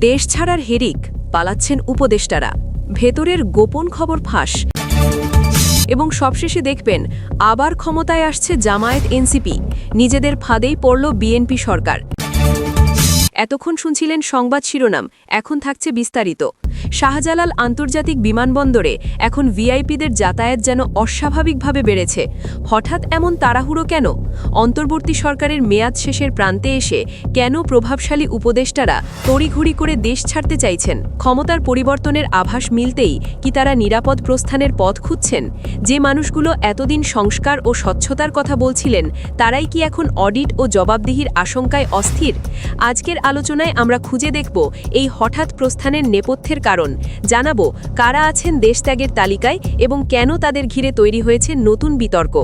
দেশ ছাড়ার হেরিক, পালাচ্ছেন উপদেষ্টারা, ভেতরের গোপন খবর ফাঁস। এবং সবশেষে দেখবেন আবার ক্ষমতায় আসছে জামায়াত এনসিপি, নিজেদের ফাঁদেই পড়ল বিএনপি সরকার। এতক্ষণ শুনছিলেন সংবাদ শিরোনাম, এখন থাকছে বিস্তারিত। শাহজালাল আন্তর্জাতিক বিমানবন্দরে এখন ভিআইপিদের যাতায়াত যেন অস্বাভাবিকভাবে বেড়েছে। হঠাৎ এমন তাড়াহুড়ো কেন? অন্তর্বর্তী সরকারের মেয়াদ শেষের প্রান্তে এসে কেন প্রভাবশালী উপদেষ্টারা তড়িঘড়ি করে দেশ ছাড়তে চাইছেন? ক্ষমতার পরিবর্তনের আভাস মিলতেই কি তারা নিরাপদ প্রস্থানের পথ খুঁজছেন? যে মানুষগুলো এতদিন সংস্কার ও স্বচ্ছতার কথা বলছিলেন, তারাই কি এখন অডিট ও জবাবদিহির আশঙ্কায় অস্থির? আজকের আলোচনায় আমরা খুঁজে দেখব এই হঠাৎ প্রস্থানের নেপথ্যের কারণ, জানাবো কারা আছেন দেশত্যাগের তালিকায় এবং কেন তাদের ঘিরে তৈরি হয়েছে নতুন বিতর্ক।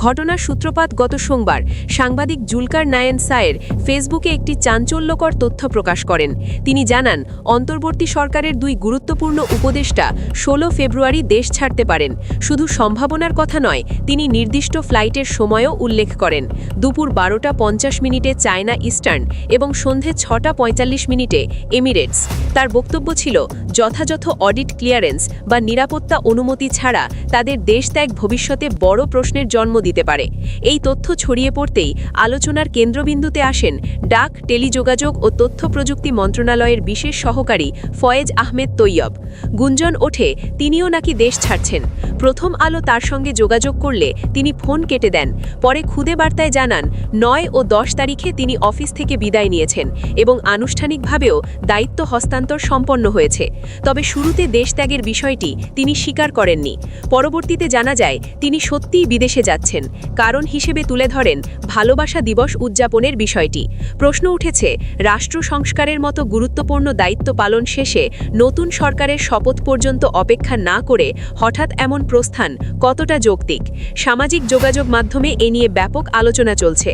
ঘটনার সূত্রপাত গত সোমবার সাংবাদিক জুলকার নায়েন সায়ের ফেসবুকে একটি চাঞ্চল্যকর তথ্য প্রকাশ করেন। তিনি জানান, অন্তর্বর্তী সরকারের দুই গুরুত্বপূর্ণ উপদেষ্টা 16 ফেব্রুয়ারি দেশ ছাড়তে পারেন। শুধু সম্ভাবনার কথা নয়, তিনি নির্দিষ্ট ফ্লাইটের সময়ও উল্লেখ করেন। দুপুর 12:50 চায়না ইস্টার্ন এবং সন্ধে 6:45 এমিরেটস। তার বক্তব্য ছিল, যথাযথ অডিট ক্লিয়ারেন্স বা নিরাপত্তা অনুমতি ছাড়া তাদের দেশত্যাগ ভবিষ্যতে বড় প্রশ্নের জন্ম দিতে পারে। এই তথ্য ছড়িয়ে পড়তেই আলোচনার কেন্দ্রবিন্দুতে আসেন ডাক, টেলিযোগাযোগ ও তথ্য প্রযুক্তি মন্ত্রণালয়ের বিশেষ সহকারী ফয়েজ আহমেদ তৈয়ব। গুঞ্জন ওঠে তিনিও নাকি দেশ ছাড়ছেন। প্রথম আলো তার সঙ্গে যোগাযোগ করলে তিনি ফোন কেটে দেন। পরে খুদে বার্তায় জানান, 9 ও 10 তারিখে তিনি অফিস থেকে বিদায় নিয়েছেন এবং আনুষ্ঠানিকভাবেও দায়িত্ব হস্তান্তর সম্পন্ন হয়েছে। তবে শুরুতে দেশত্যাগের বিষয়টি তিনি স্বীকার করেননি। পরবর্তীতে জানা যায় তিনি সত্যিই বিদেশে যাচ্ছেন। কারণ হিসেবে তুলে ধরেন ভালোবাসা দিবস উদযাপনের বিষয়টি। প্রশ্ন উঠেছে, রাষ্ট্র সংস্কারের মতো গুরুত্বপূর্ণ দায়িত্ব পালন শেষে নতুন সরকারের শপথ পর্যন্ত অপেক্ষা না করে হঠাৎ এমন প্রস্থান কতটা যৌক্তিক? সামাজিক যোগাযোগ মাধ্যমে এ নিয়ে ব্যাপক আলোচনা চলছে।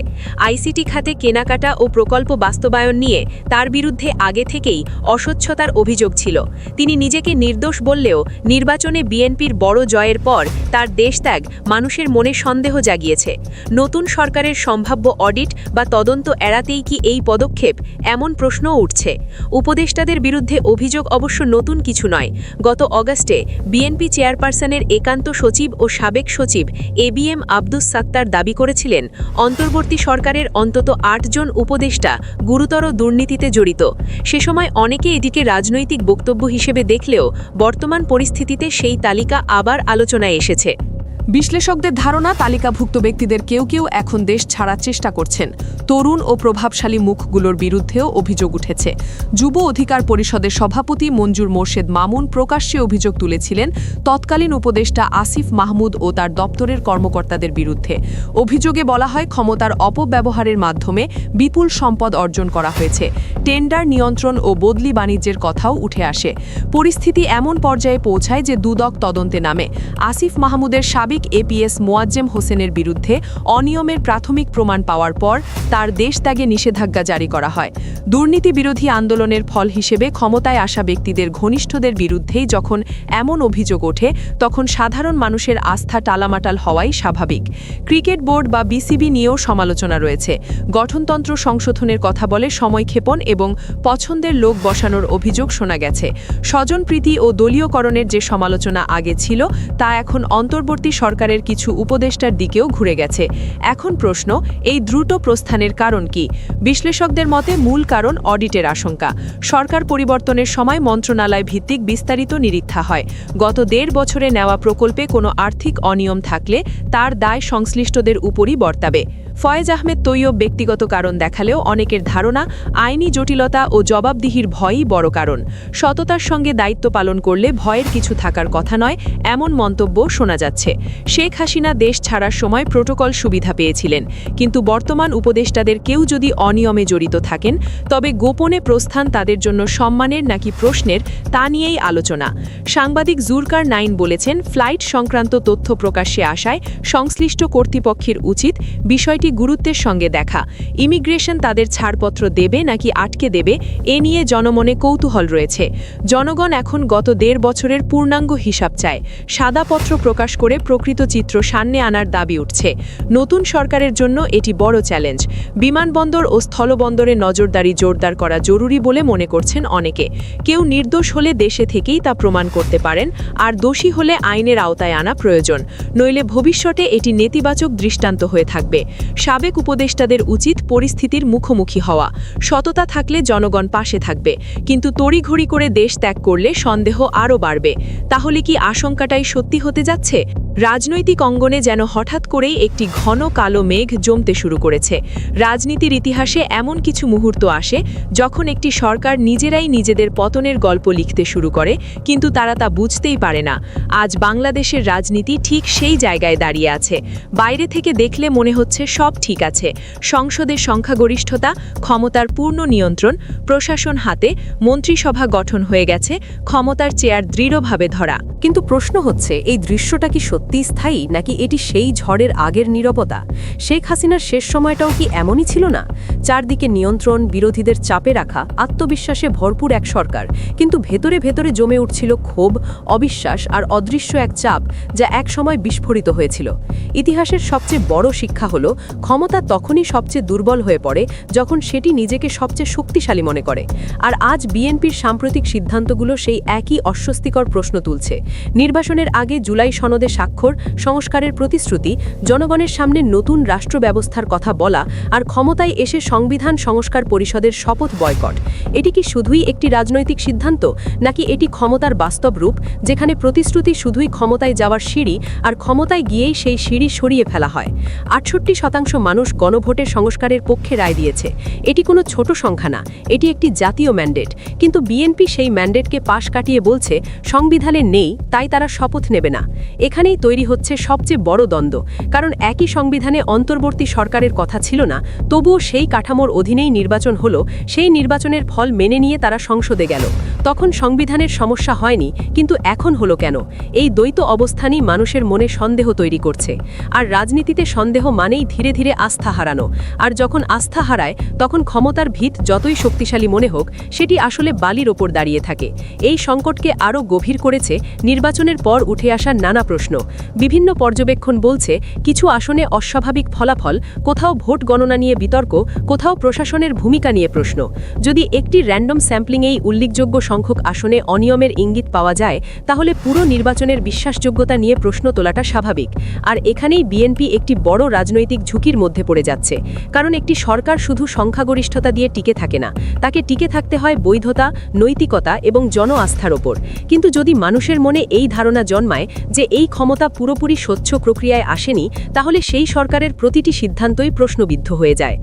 আইসিটি খাতে কেনাকাটা ও প্রকল্প বাস্তবায়ন নিয়ে তার বিরুদ্ধে আগে থেকেই অস্বচ্ছতার অভিযোগ ছিল। তিনি নিজেকে নির্দোষ বললেও নির্বাচনে বিএনপির বড় জয়ের পর তার দেশত্যাগ মানুষের মনে সন্দেহ জাগিয়েছে। নতুন সরকারের সম্ভাব্য অডিট বা তদন্ত এড়াতেই কি এই পদক্ষেপ, এমন প্রশ্নও উঠছে। উপদেষ্টাদের বিরুদ্ধে অভিযোগ অবশ্য নতুন কিছু নয়। গত অগাস্টে বিএনপি চেয়ারপারসনের একান্ত সচিব ও সাবেক সচিব এবিএম আব্দুস সাত্তার দাবি করেছিলেন, অন্তর্বর্তী সরকারের অন্তত 8 জন উপদেষ্টা গুরুতর দুর্নীতিতে জড়িত। সে সময় অনেকে এদিকে রাজনৈতিক বক্তব্য হিসেবে দেখলেও বর্তমান পরিস্থিতিতে সেই তালিকা আবার আলোচনায় এসেছে। বিশ্লেষকদের ধারণা, তালিকাভুক্ত ব্যক্তিদের কেউ কেউ এখন দেশ ছাড়ার চেষ্টা করছেন। তরুণ ও প্রভাবশালী মুখগুলোর বিরুদ্ধেও অভিযোগ উঠেছে। যুব অধিকার পরিষদের সভাপতি মঞ্জুর মোর্শেদ মামুন প্রকাশ্যে অভিযোগ তুলেছিলেন তৎকালীন উপদেষ্টা আসিফ মাহমুদ ও তার দপ্তরের কর্মকর্তাদের বিরুদ্ধে। অভিযোগে বলা হয়, ক্ষমতার অপব্যবহারের মাধ্যমে বিপুল সম্পদ অর্জন করা হয়েছে। টেন্ডার নিয়ন্ত্রণ ও বদলি বাণিজ্যের কথাও উঠে আসে। পরিস্থিতি এমন পর্যায়ে পৌঁছায় যে দুদক তদন্তে নামে। আসিফ মাহমুদের সাবেক এপিএস মোয়াজ্জেম হোসেনের বিরুদ্ধে অনিয়মের প্রাথমিক প্রমাণ পাওয়ার পর তার দেশত্যাগে নিষেধাজ্ঞা জারি করা হয়। দুর্নীতি বিরোধী আন্দোলনের ফল হিসেবে ক্ষমতায় আসা ব্যক্তিদের ঘনিষ্ঠদের বিরুদ্ধেই যখন এমন অভিযোগ ওঠে, তখন সাধারণ মানুষের আস্থা টালামাটাল হওয়াই স্বাভাবিক। ক্রিকেট বোর্ড বা বিসিবি নিয়েও সমালোচনা রয়েছে। গঠনতন্ত্র সংশোধনের কথা বলে সময়ক্ষেপণ এবং পছন্দের লোক বসানোর অভিযোগ শোনা গেছে। স্বজনপ্রীতি ও দলীয়করণের যে সমালোচনা আগে ছিল, তা এখন অন্তর্বর্তী সরকারের কিছু উপদেষ্টার দিকেও ঘুরে গেছে। এখন প্রশ্ন, এই দ্রুত প্রস্থানের কারণ কি? বিশ্লেষকদের মতে মূল কারণ অডিটের আশঙ্কা। সরকার পরিবর্তনের সময় মন্ত্রণালয় ভিত্তিক বিস্তারিত নিরীক্ষা হয়। গত 1.5 বছরে নেওয়া প্রকল্পে কোনো আর্থিক অনিয়ম থাকলে তার দায় সংশ্লিষ্টদের উপরই বর্তাবে। ফয়েজ আহমেদ তৈয়ব ব্যক্তিগত কারণ দেখালেও অনেকের ধারণা আইনি জটিলতা ও জবাবদিহির ভয়ই বড় কারণ। সততার সঙ্গে দায়িত্ব পালন করলে ভয়ের কিছু থাকার কথা নয়, এমন মন্তব্য শোনা যাচ্ছে। শেখ হাসিনা দেশ ছাড়ার সময় প্রোটোকল সুবিধা পেয়েছিলেন, কিন্তু বর্তমান উপদেষ্টাদের কেউ যদি অনিয়মে জড়িত থাকেন, তবে গোপনে প্রস্থান তাদের জন্য সম্মানের নাকি প্রশ্নের, তা নিয়েই আলোচনা। সাংবাদিক জুলকার নায়েন বলেছেন, ফ্লাইট সংক্রান্ত তথ্য প্রকাশ্যে আসায় সংশ্লিষ্ট কর্তৃপক্ষের উচিত বিষয়টি বিষয়টি গুরুত্বের সঙ্গে দেখা। ইমিগ্রেশন তাদের ছাড়পত্র দেবে নাকি আটকে দেবে এ নিয়ে জনমনে কৌতূহল রয়েছে। জনগণ এখন গত ১.৫ বছরের পূর্ণাঙ্গ হিসাব চায়। সাদাপত্র প্রকাশ করে প্রকৃত চিত্র সামনে আনার দাবি উঠছে। নতুন সরকারের জন্য এটি বড় চ্যালেঞ্জ। বিমানবন্দর ও স্থলবন্দরে নজরদারি জোরদার করা জরুরি বলে মনে করছেন অনেকে। কেউ নির্দোষ হলে দেশে থেকেই তা প্রমাণ করতে পারেন, আর দোষী হলে আইনের আওতায় আনা প্রয়োজন। নইলে ভবিষ্যতে এটি নেতিবাচক দৃষ্টান্ত হয়ে থাকবে। সাবেক উপদেষ্টাদের উচিত পরিস্থিতির মুখোমুখি হওয়া। সততা থাকলে জনগণ পাশে থাকবে, কিন্তু তড়িঘড়ি করে দেশ ত্যাগ করলে সন্দেহ আরও বাড়বে। তাহলে কি আশঙ্কাটাই সত্যি হতে যাচ্ছে? রাজনৈতিক অঙ্গনে যেন হঠাৎ করেই একটি ঘন কালো মেঘ জমতে শুরু করেছে। রাজনীতির ইতিহাসে এমন কিছু মুহূর্ত আসে যখন একটি সরকার নিজেরাই নিজেদের পতনের গল্প লিখতে শুরু করে, কিন্তু তারা তা বুঝতেই পারে না। আজ বাংলাদেশের রাজনীতি ঠিক সেই জায়গায় দাঁড়িয়ে আছে। বাইরে থেকে দেখলে মনে হচ্ছে সব ঠিক আছে। সংসদের সংখ্যাগরিষ্ঠতা, ক্ষমতার পূর্ণ নিয়ন্ত্রণ, প্রশাসন হাতে, মন্ত্রিসভা গঠন হয়ে গেছে, ক্ষমতার চেয়ার দৃঢ়ভাবে ধরা। কিন্তু প্রশ্ন হচ্ছে, এই দৃশ্যটা কি সত্যিই স্থায়ী, নাকি এটি সেই ঝড়ের আগের নীরবতা? শেখ হাসিনার শেষ সময়টাও কি এমনই ছিল না? চারদিকে নিয়ন্ত্রণ, বিরোধীদের চাপে রাখা, আত্মবিশ্বাসে ভরপুর এক সরকার, কিন্তু ভেতরে ভেতরে জমে উঠছিল ক্ষোভ, অবিশ্বাস আর অদৃশ্য এক চাপ, যা এক সময় বিস্ফোরিত হয়েছিল। ইতিহাসের সবচেয়ে বড় শিক্ষা হলো, ক্ষমতা তখনই সবচেয়ে দুর্বল হয়ে পড়ে যখন সেটি নিজেকে সবচেয়ে শক্তিশালী মনে করে। আর আজ বিএনপির সাম্প্রতিক সিদ্ধান্তগুলো সেই একই অস্বস্তিকর প্রশ্ন তুলছে। নির্বাচনের আগে জুলাই সনদে স্বাক্ষর, সংস্কারের প্রতিশ্রুতি, জনগণের সামনে নতুন রাষ্ট্র ব্যবস্থার কথা বলা, আর ক্ষমতায় এসে সংবিধান সংস্কার পরিষদের শপথ বয়কট। এটি কি শুধুই একটি রাজনৈতিক সিদ্ধান্ত, নাকি এটি ক্ষমতার বাস্তব রূপ, যেখানে প্রতিশ্রুতি শুধুই ক্ষমতায় যাওয়ার সিঁড়ি, আর ক্ষমতায় গিয়েই সেই সিঁড়ি সরিয়ে ফেলা হয়? ৬৮% মানুষ গণভোটের সংস্কারের পক্ষে রায় দিয়েছে। এটি কোনো ছোট সংখ্যা না, এটি একটি জাতীয় ম্যান্ডেট। কিন্তু বিএনপি সেই ম্যান্ডেটকে পাশ কাটিয়ে বলছে সংবিধানে নেই, তাই তারা শপথ নেবে না। এখানেই তৈরি হচ্ছে সবচেয়ে বড় দ্বন্দ্ব। কারণ একই সংবিধানে অন্তর্বর্তী সরকারের কথা ছিল না, তবুও সেই কাঠামোর অধীনেই নির্বাচন হলো। সেই নির্বাচনের ফল মেনে নিয়ে তারা সংসদে গেল। তখন সংবিধানের সমস্যা হয়নি, কিন্তু এখন হলো কেন? এই দ্বৈত অবস্থানই মানুষের মনে সন্দেহ তৈরি করছে। আর রাজনীতিতে সন্দেহ মানেই ধীরে ধীরে আস্থা হারানো। আর যখন আস্থা হারায়, তখন ক্ষমতার ভিত যতই শক্তিশালী মনে হোক, সেটি আসলে বালির ওপর দাঁড়িয়ে থাকে। এই সংকটকে আরও গভীর করেছে নির্বাচনের পর উঠে আসা নানা প্রশ্ন। বিভিন্ন পর্যবেক্ষণ বলছে, কিছু আসনে অস্বাভাবিক ফলাফল, কোথাও ভোট গণনা নিয়ে বিতর্ক, কোথাও প্রশাসনের ভূমিকা নিয়ে প্রশ্ন। যদি একটি র্যান্ডম স্যাম্পলিংয়েই উল্লেখযোগ্য সংখ্যক আসনে অনিয়মের ইঙ্গিত পাওয়া যায়, তাহলে পুরো নির্বাচনের বিশ্বাসযোগ্যতা নিয়ে প্রশ্ন তোলাটা স্বাভাবিক। আর এখানেই বিএনপি একটি বড় রাজনৈতিক ঝুঁকির মধ্যে পড়ে যাচ্ছে। কারণ একটি সরকার শুধু সংখ্যাগরিষ্ঠতা দিয়ে টিকে থাকে না, তাকে টিকে থাকতে হয় বৈধতা, নৈতিকতা এবং জন আস্থার ওপর। কিন্তু যদি মানুষের মনে এই ধারণা জন্মায় যে এই ক্ষমতা পুরোপুরি স্বচ্ছ প্রক্রিয়ায় আসেনি, তাহলে সেই সরকারের প্রতিটি সিদ্ধান্তই প্রশ্নবিদ্ধ হয়ে যায়।